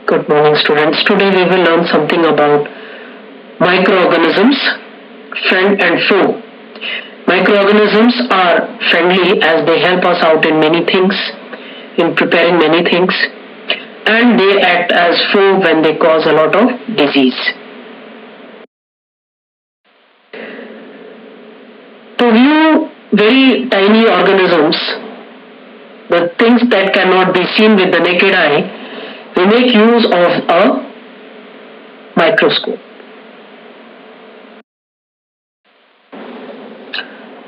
Good morning, students. Today we will learn something about microorganisms, friend and foe. Microorganisms are friendly as they help us out in many things, in preparing many things, and they act as foe when they cause a lot of disease. To view very tiny organisms, the things that cannot be seen with the naked eye, we make use of a microscope.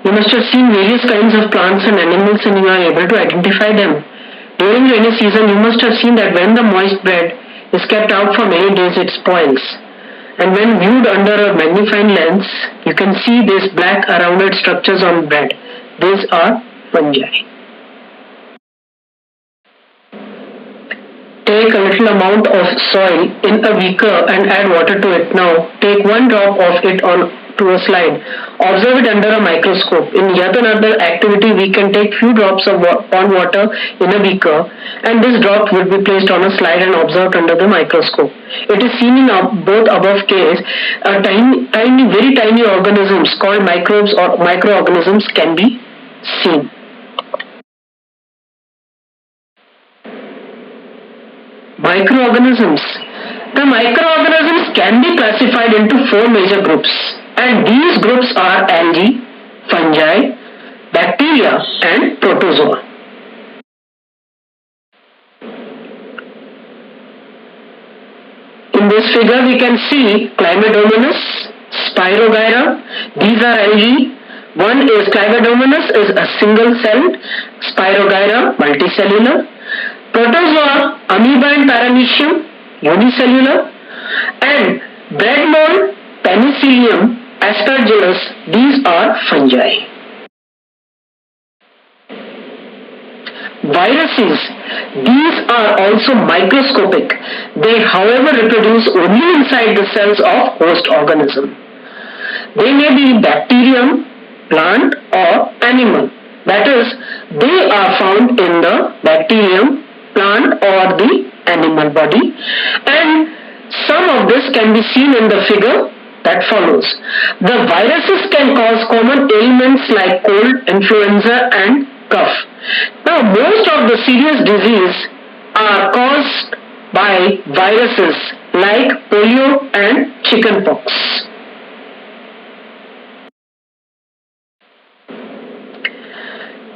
You must have seen various kinds of plants and animals and you are able to identify them. During rainy season, you must have seen that when the moist bread is kept out for many days, it spoils. And when viewed under a magnifying lens, you can see these black rounded structures on bread. These are fungi. Take a little amount of soil in a beaker and add water to it. Now, take one drop of it onto a slide. Observe it under a microscope. In yet another activity, we can take few drops of pond water in a beaker, and this drop will be placed on a slide and observed under the microscope. It is seen in both above case, very tiny organisms called microbes or microorganisms can be seen. Microorganisms. The microorganisms can be classified into four major groups, and these groups are algae, fungi, bacteria, and protozoa. In this figure, we can see Chlamydomonas, Spirogyra. These are algae. One is Chlamydomonas is a single-celled, Spirogyra multicellular. Protozoa, amoeba and paramecium, unicellular, and bread mold, penicillium, aspergillus, these are fungi. Viruses, these are also microscopic. They, however, reproduce only inside the cells of host organism. They may be bacterium, plant, or animal. That is, they are found in the bacterium, plant or the animal body, and some of this can be seen in the figure that follows. The viruses can cause common ailments like cold, influenza and cough. Now most of the serious diseases are caused by viruses like polio and chickenpox.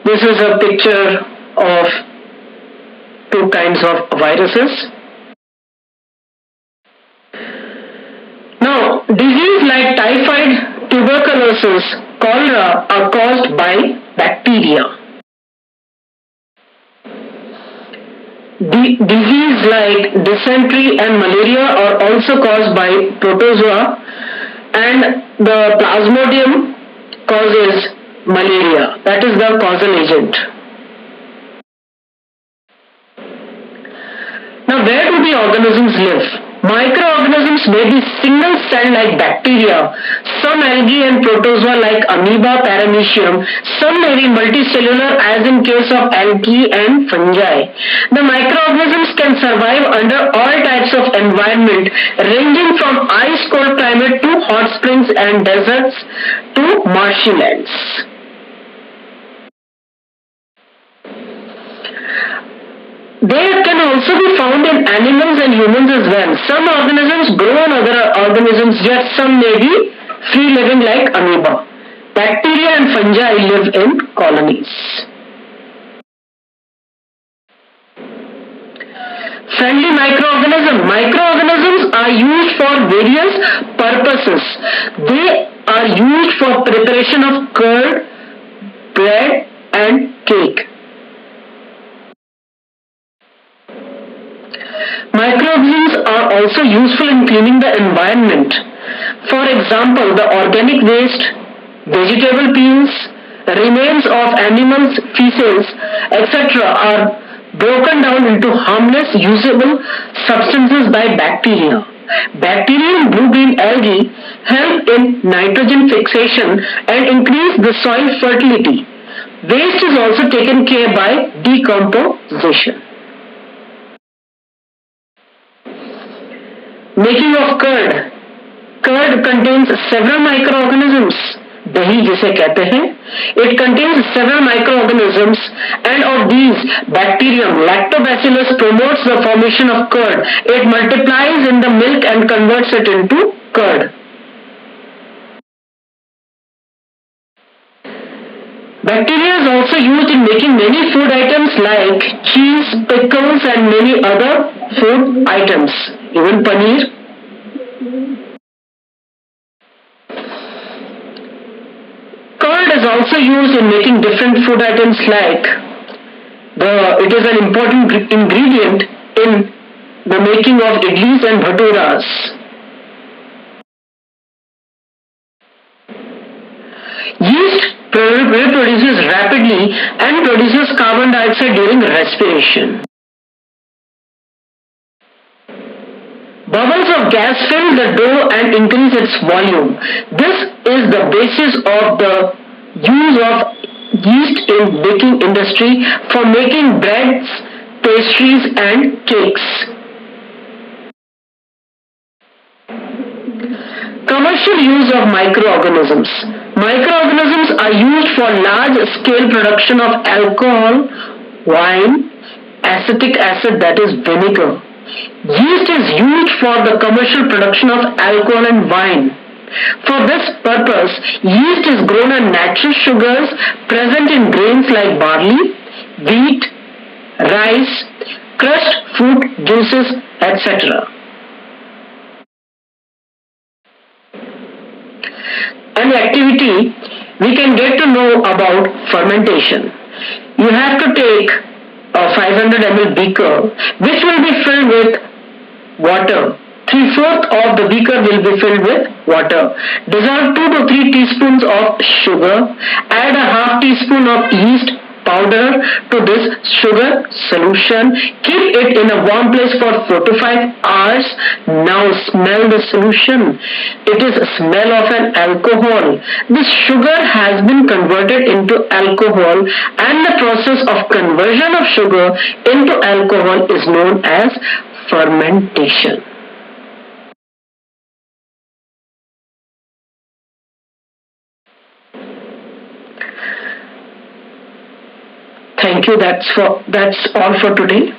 This is a picture of two kinds of viruses. Now, diseases like typhoid, tuberculosis, cholera are caused by bacteria. Diseases like dysentery and malaria are also caused by protozoa, and the plasmodium causes malaria. That is the causal agent. Now, where do the organisms live? Microorganisms may be single-celled like bacteria, some algae and protozoa like amoeba, paramecium, some may be multicellular as in case of algae and fungi. The microorganisms can survive under all types of environment ranging from ice-cold climate to hot springs and deserts to marshy lands. They can also be found in animals and humans as well. Some organisms grow on other organisms, yet some may be free-living like amoeba. Bacteria and fungi live in colonies. Friendly microorganisms. Microorganisms are used for various purposes. They are used for preparation of curd, bread and cake. Microorganisms are also useful in cleaning the environment. For example, the organic waste, vegetable peels, remains of animals' feces, etc. are broken down into harmless, usable substances by bacteria. Bacteria and blue-green algae help in nitrogen fixation and increase the soil fertility. Waste is also taken care by decomposition. Making of curd. Curd contains several microorganisms. Dahi जिसे कहते हैं, it contains several microorganisms, and of these, bacterium lactobacillus promotes the formation of curd. It multiplies in the milk and converts it into curd. Bacteria is also used in making many food items like cheese, pickles, and many other food items, even paneer. Curd is also used in making different food items like it is an important ingredient in the making of idlis and bhaturas. Yeast reproduces rapidly and produces carbon dioxide during respiration. Bubbles of gas fill the dough and increase its volume. This is the basis of the use of yeast in baking industry for making breads, pastries and cakes. Commercial use of microorganisms. Microorganisms are used for large-scale production of alcohol, wine, acetic acid, that is vinegar. Yeast is used for the commercial production of alcohol and wine. For this purpose, yeast is grown on natural sugars present in grains like barley, wheat, rice, crushed fruit juices, etc. An activity we can get to know about fermentation. You have to take a 500 ml beaker which will be filled with water. 3/4 of the beaker will be filled with water. Dissolve 2 to 3 teaspoons of sugar. Add a half teaspoon of yeast powder to this sugar solution. Keep it in a warm place for 4 to 5 hours. Now smell the solution. It is a smell of an alcohol. This sugar has been converted into alcohol, and the process of conversion of sugar into alcohol is known as fermentation. Thank you. That's all for today.